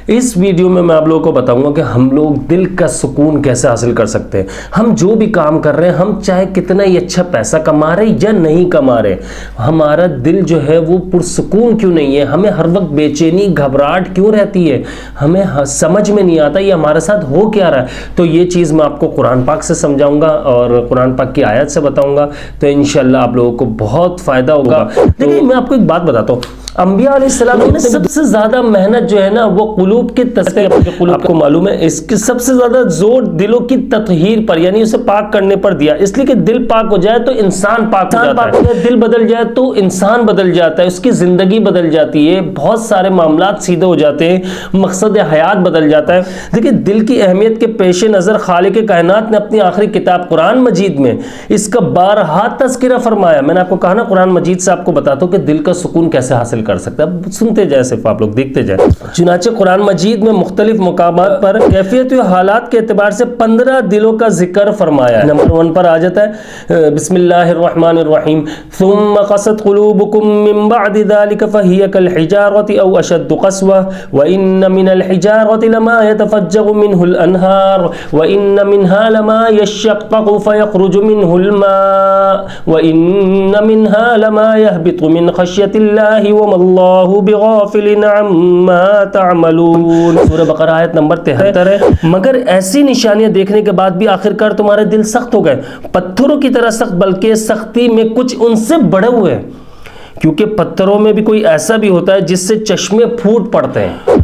اس video میں آپ لوگوں کو بتاؤں گا کہ ہم لوگ دل کا سکون کیسے حاصل کر سکتے ہیں. ہم جو بھی کام کر رہے ہیں, ہم چاہے کتنا ہی اچھا پیسہ کما رہے یا نہیں کما رہے, ہمارا دل جو ہے وہ پرسکون کیوں نہیں ہے, ہمیں ہر وقت بے چینی گھبراہٹ کیوں رہتی ہے, ہمیں سمجھ میں نہیں آتا یہ ہمارے ساتھ ہو کیا رہا ہے. تو یہ چیز میں آپ کو قرآن پاک سے سمجھاؤں گا اور قرآن پاک کی آیت سے بتاؤں گا, تو انشاءاللہ آپ لوگوں کو بہت فائدہ ہوگا. دیکھیں میں آپ کو ایک بات بتاتا ہوں, انبیاء علیہ السلام نے سب سے زیادہ محنت جو ہے نا وہ قلوب کی تزکیہ, آپ کو معلوم ہے اس کی سب سے زیادہ زور دلوں کی تطہیر پر یعنی اسے پاک کرنے پر دیا, اس لیے کہ دل پاک ہو جائے تو انسان پاک ہو جاتا ہے, دل بدل جائے تو انسان بدل جاتا ہے, اس کی زندگی بدل جاتی ہے, بہت سارے معاملات سیدھے ہو جاتے ہیں, مقصد حیات بدل جاتا ہے. دیکھیں دل کی اہمیت کے پیش نظر خالق کائنات نے اپنی آخری کتاب قرآن مجید میں اس کا بارہا تذکرہ فرمایا. میں نے آپ کو کہا نا قرآن مجید سے آپ کو بتاتا ہوں کہ دل کا سکون کیسے حاصل کر سکتا ہے, سنتے جائیں صرف آپ لوگ دیکھتے جائیں. چنانچہ قرآن مجید میں مختلف مقامات پر کیفیت و حالات کے اعتبار سے 15 دلوں کا ذکر فرمایا ہے. نمبر 1 پر آ جاتا ہے بسم اللہ الرحمن الرحیم, ثم قست قلوبکم من بعد ذلك فهي كالحجارة او اشد قسوة وان من الحجارة لما يتفجر منه الانهار وان منها لما يشقق فيخرج منه الماء وان منها لما يهبط من خشية الله وما الله بغافل عما تعملون. سورہ بقرہ آیت نمبر 73 ہے. مگر ایسی نشانیاں دیکھنے کے بعد بھی آخرکار تمہارے دل سخت ہو گئے, پتھروں کی طرح سخت, بلکہ سختی میں کچھ ان سے بڑھے ہوئے ہیں, کیونکہ پتھروں میں بھی کوئی ایسا بھی ہوتا ہے جس سے چشمے پھوٹ پڑتے ہیں,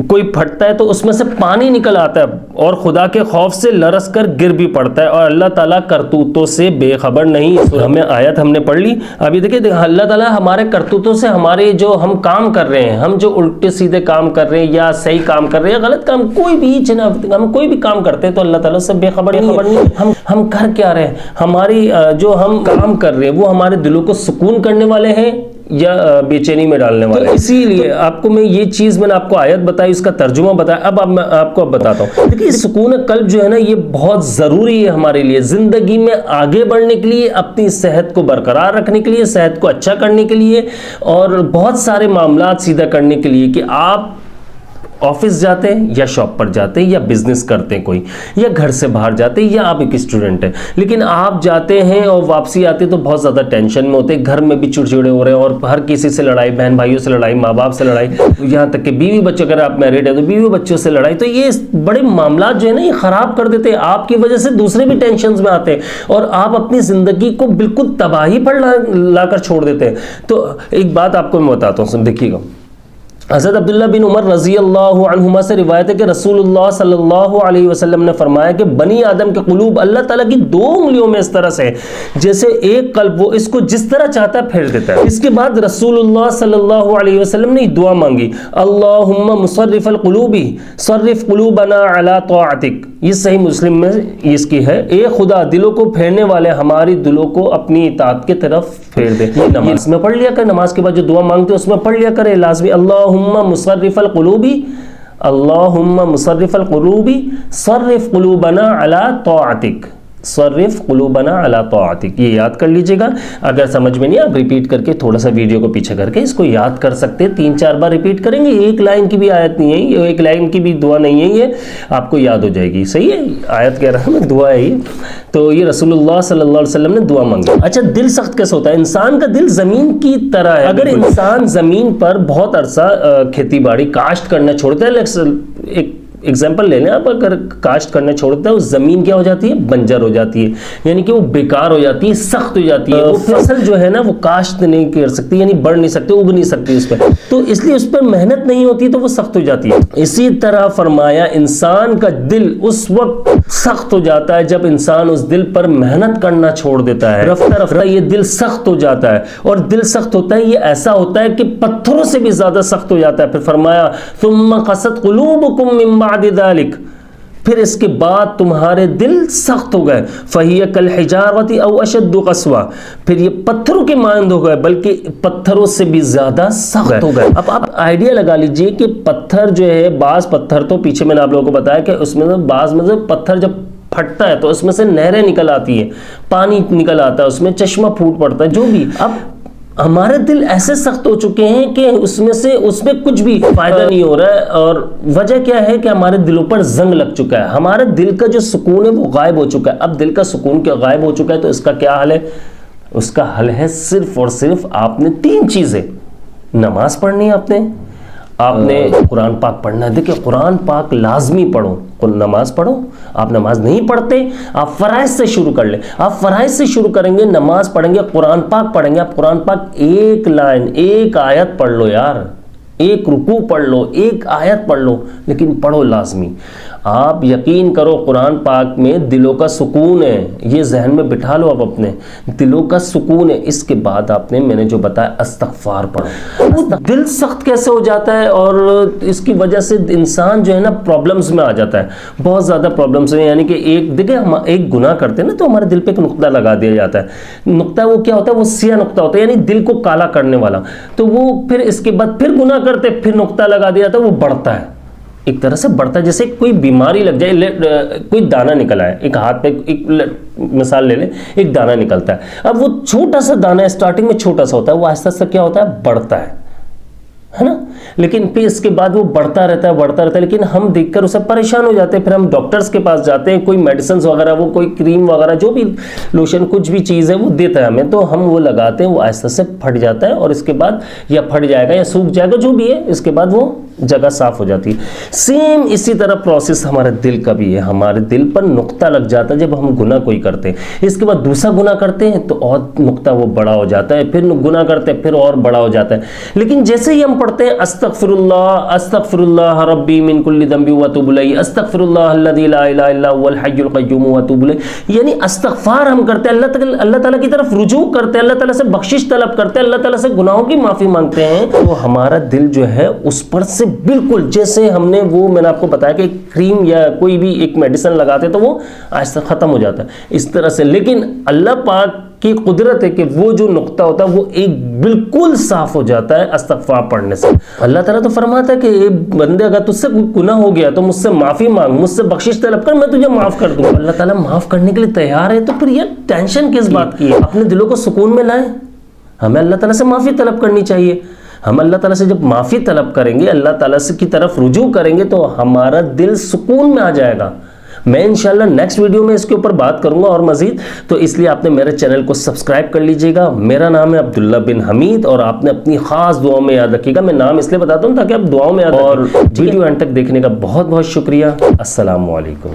کوئی پھٹتا ہے تو اس میں سے پانی نکل آتا ہے اور خدا کے خوف سے لرس کر گر بھی پڑتا ہے, اور اللہ تعالیٰ کرتوتوں سے بے خبر نہیں. ہمیں آیت ہم نے پڑھ لی. ابھی دیکھیں اللہ تعالیٰ ہمارے کرتوتوں سے, ہمارے جو ہم کام کر رہے ہیں, ہم جو الٹے سیدھے کام کر رہے ہیں یا صحیح کام کر رہے ہیں غلط کام, کوئی بھی جناب ہم کوئی بھی کام کرتے ہیں تو اللہ تعالیٰ سے بے خبر نہیں. ہم کر کیا رہے ہیں, ہماری جو ہم کام کر رہے ہیں وہ ہمارے دلوں کو سکون کرنے والے ہیں یا بے چینی میں ڈالنے والے. اسی لیے آپ کو میں یہ چیز میں نے آپ کو آیت بتائی, اس کا ترجمہ بتایا, اب میں آپ کو بتاتا ہوں. دیکھیے سکون قلب جو ہے نا یہ بہت ضروری ہے ہمارے لیے, زندگی میں آگے بڑھنے کے لیے, اپنی صحت کو برقرار رکھنے کے لیے, صحت کو اچھا کرنے کے لیے, اور بہت سارے معاملات سیدھا کرنے کے لیے. کہ آپ آفس جاتے ہیں یا شاپ پر جاتے ہیں یا بزنس کرتے ہیں کوئی, یا گھر سے باہر جاتے ہیں, یا آپ ایک اسٹوڈنٹ ہیں, لیکن آپ جاتے ہیں اور واپسی آتے تو بہت زیادہ ٹینشن میں ہوتے ہیں, گھر میں بھی چڑچڑے ہو رہے ہیں اور ہر کسی سے لڑائی, بہن بھائیوں سے لڑائی, ماں باپ سے لڑائی, یہاں تک کہ بیوی بچوں, اگر آپ میرڈ ہیں تو بیوی بچوں سے لڑائی. تو یہ بڑے معاملات جو ہے نا یہ خراب کر دیتے ہیں, آپ کی وجہ سے دوسرے بھی ٹینشنز میں آتے ہیں اور آپ اپنی زندگی کو بالکل تباہی پر لا کر چھوڑ دیتے ہیں. تو ایک بات آپ کو میں بتاتا ہوں, دیکھیے گا. حضرت عبداللہ بن عمر رضی اللہ عنہما سے روایت ہے کہ رسول اللہ صلی اللہ علیہ وسلم نے فرمایا کہ بنی آدم کے قلوب اللہ تعالیٰ کی 2 انگلیوں میں اس طرح سے جیسے ایک قلب وہ اس کو جس طرح چاہتا ہے پھیر دیتا ہے. اس کے بعد رسول اللہ صلی اللہ علیہ وسلم نے دعا مانگی, اللہم مصرف القلوب صرف قلوبنا علی طاعتک. یہ صحیح مسلم میں اس کی ہے, اے خدا دلوں کو پھیرنے والے ہماری دلوں کو اپنی اطاعت کی طرف پھیر دے. یہ نماز میں پڑھ لیا کر, نماز کے بعد جو دعا مانگتے اس میں پڑھ لیا کرے لازمی, اللہم مصرف القلوب اللہم مصرف القلوب صرف قلوبنا علی طاعتک, صرف قلوبنا علی طاعتک. یہ یاد کر لیجئے گا. اگر سمجھ میں نہیں آپ ریپیٹ کر کے تھوڑا سا ویڈیو کو پیچھے کر کے اس کو یاد کر سکتے ہیں, 3-4 بار ریپیٹ کریں گے. ایک لائن کی بھی آیت نہیں ہے یہ, ایک لائن کی بھی دعا نہیں ہے یہ, آپ کو یاد ہو جائے گی. صحیح ہے, آیت کہہ رہا ہوں دعا ہے یہ. تو یہ رسول اللہ صلی اللہ علیہ وسلم نے دعا مانگی. اچھا دل سخت کیسے ہوتا ہے؟ انسان کا دل زمین کی طرح ہے. اگر انسان زمین پر بہت عرصہ کھیتی باڑی کاشت کرنا چھوڑتا ہے, ایک ایگزامپل لے لیں آپ, اگر کاشت کرنا چھوڑتا ہے اس زمین کیا ہو جاتی ہے, بنجر ہو جاتی ہے, یعنی کہ وہ بیکار ہو جاتی ہے, سخت ہو جاتی ہے, وہ فصل جو ہے نا وہ کاشت نہیں کر سکتی, یعنی بڑھ نہیں سکتے, اگ نہیں سکتی اس پہ, تو اس لیے اس پر محنت نہیں ہوتی تو وہ سخت ہو جاتی ہے. اسی طرح فرمایا انسان کا دل اس وقت سخت ہو جاتا ہے جب انسان اس دل پر محنت کرنا چھوڑ دیتا ہے, رفتہ رفتہ یہ دل سخت ہو جاتا ہے, اور دل سخت ہوتا ہے یہ ایسا ہوتا ہے کہ پتھروں سے بھی زیادہ سخت ہو جاتا ہے. پھر فرمایا ثم قست قلوبکم من بعد ذلك, پھر اس کے بعد تمہارے دل سخت ہو گئے, فَهِيَ كَالْحِجَارَةِ أَوْ أَشَدُّ قَسْوَةً, پھر یہ پتھروں کے مانند ہو گئے بلکہ پتھروں سے بھی زیادہ سخت ہو گئے. اب آپ آئیڈیا لگا لیجئے کہ پتھر جو ہے, بعض پتھر تو پیچھے میں نے آپ لوگوں کو بتایا کہ اس میں بعض پتھر جب پھٹتا ہے تو اس میں سے نہریں نکل آتی ہیں, پانی نکل آتا ہے, اس میں چشمہ پھوٹ پڑتا ہے, جو بھی. اب ہمارے دل ایسے سخت ہو چکے ہیں کہ اس میں کچھ بھی فائدہ نہیں ہو رہا ہے. اور وجہ کیا ہے کہ ہمارے دلوں پر زنگ لگ چکا ہے. ہمارے دل کا جو سکون ہے وہ غائب ہو چکا ہے. اب دل کا سکون کیا غائب ہو چکا ہے تو اس کا کیا حل ہے؟ اس کا حل ہے صرف اور صرف آپ نے 3 چیزیں. نماز پڑھنی ہے آپ نے قرآن پاک پڑھنا ہے. دیکھیں قرآن پاک لازمی پڑھو. نماز پڑھو. آپ نماز نہیں پڑھتے آپ فرائض سے شروع کر لیں. آپ فرائض سے شروع کریں گے, نماز پڑھیں گے, قرآن پاک پڑھیں گے. آپ قرآن پاک ایک لائن ایک آیت پڑھ لو یار, ایک رکوع پڑھ لو, ایک آیت پڑھ لو, لیکن پڑھو لازمی. آپ یقین کرو قرآن پاک میں دلوں کا سکون ہے. یہ ذہن میں بٹھا لو آپ اپنے, دلوں کا سکون ہے. اس کے بعد آپ نے میں نے جو بتایا استغفار پڑھو. دل سخت کیسے ہو جاتا ہے اور اس کی وجہ سے انسان جو ہے نا پرابلمز میں آ جاتا ہے, بہت زیادہ پرابلمز ہیں. یعنی کہ دیکھیں ہم ایک گناہ کرتے ہیں نا تو ہمارے دل پہ ایک نقطہ لگا دیا جاتا ہے. نقطہ وہ کیا ہوتا ہے؟ وہ سیاہ نقطہ ہوتا ہے, یعنی دل کو کالا کرنے والا. تو وہ پھر اس کے بعد پھر گناہ کرتے, پھر نقطہ لگا دیا جاتا ہے, وہ بڑھتا ہے, ایک طرح سے بڑھتا ہے. جیسے کوئی بیماری لگ جائے, کوئی دانہ نکلا ہے ایک ہاتھ پہ, ایک مثال لے لیں, ایک دانہ نکلتا ہے. اب وہ چھوٹا سا دانہ اسٹارٹنگ میں چھوٹا سا ہوتا ہے, وہ آہستہ آہستہ کیا ہوتا ہے؟ بڑھتا ہے نا. لیکن پھر اس کے بعد وہ بڑھتا رہتا ہے. لیکن ہم دیکھ کر اسے پریشان ہو جاتے ہیں. پھر ہم ڈاکٹرز کے پاس جاتے ہیں, کوئی میڈیسنز وغیرہ, وہ کوئی کریم وغیرہ, جو بھی لوشن کچھ بھی چیز ہے وہ دیتا ہے ہمیں, تو ہم وہ لگاتے ہیں, وہ آہستہ سے پھٹ جاتا ہے. اور اس کے بعد یا پھٹ جائے گا یا سوکھ جائے گا, جو بھی ہے, اس کے بعد وہ جگہ صاف ہو جاتی ہے. سیم اسی طرح پروسیس ہمارے دل کا بھی ہے. ہمارے دل پر نقطہ لگ جاتا ہے جب ہم گناہ کوئی کرتے ہیں. اس کے بعد دوسرا گناہ کرتے ہیں تو اور نقطہ وہ بڑا ہو جاتا ہے, پھر گناہ کرتے ہیں پھر اور بڑا ہو جاتا ہے. لیکن جیسے ہی ہم پڑھتے ہیں استغفر اللہ ربی من کل ذنب واتوب الیہ, استغفر اللہ الذی لا الہ الا هو الحی القیوم واتوب الیہ, یعنی استغفار ہم کرتے ہیں, اللہ تعالیٰ کی طرف رجوع کرتے ہیں, اللہ تعالیٰ سے بخشش طلب کرتے ہیں, اللہ تعالیٰ سے گناہوں کی معافی مانگتے ہیں, تو ہمارا دل جو ہے اس پر سے بالکل جیسے ہم نے وہ میں نے آپ کو بتایا کہ کریم یا کوئی بھی ایک میڈیسن لگاتے تو وہ آہستہ ختم ہو جاتا ہے اس طرح سے. لیکن اللہ پاک کی قدرت ہے کہ وہ جو نقطہ ہوتا ہے وہ ایک بالکل صاف ہو جاتا ہے استغفار پڑھنے سے. اللہ تعالیٰ تو فرماتا ہے کہ اے بندے اگر تجھ سے گناہ ہو گیا تو مجھ سے معافی مانگ, مجھ سے بخشش طلب کر, میں تجھے معاف کر دوں. اللہ تعالیٰ معاف کرنے کے لیے تیار ہے, تو پھر یہ ٹینشن کس بات کی ہے؟ اپنے دلوں کو سکون میں لائیں. ہمیں اللہ تعالیٰ سے معافی طلب کرنی چاہیے. ہم اللہ تعالیٰ سے جب معافی طلب کریں گے, اللہ تعالیٰ سے کی طرف رجوع کریں گے, تو ہمارا دل سکون میں آ جائے گا. میں انشاءاللہ نیکسٹ ویڈیو میں اس کے اوپر بات کروں گا اور مزید, تو اس لیے آپ نے میرے چینل کو سبسکرائب کر لیجئے گا. میرا نام ہے عبداللہ بن حمید, اور آپ نے اپنی خاص دعاؤں میں یاد رکھیے گا. میں نام اس لیے بتاتا ہوں تاکہ آپ دعاؤں میں یاد رکھیں. اور ویڈیو اینڈ تک دیکھنے کا بہت بہت شکریہ. السلام علیکم.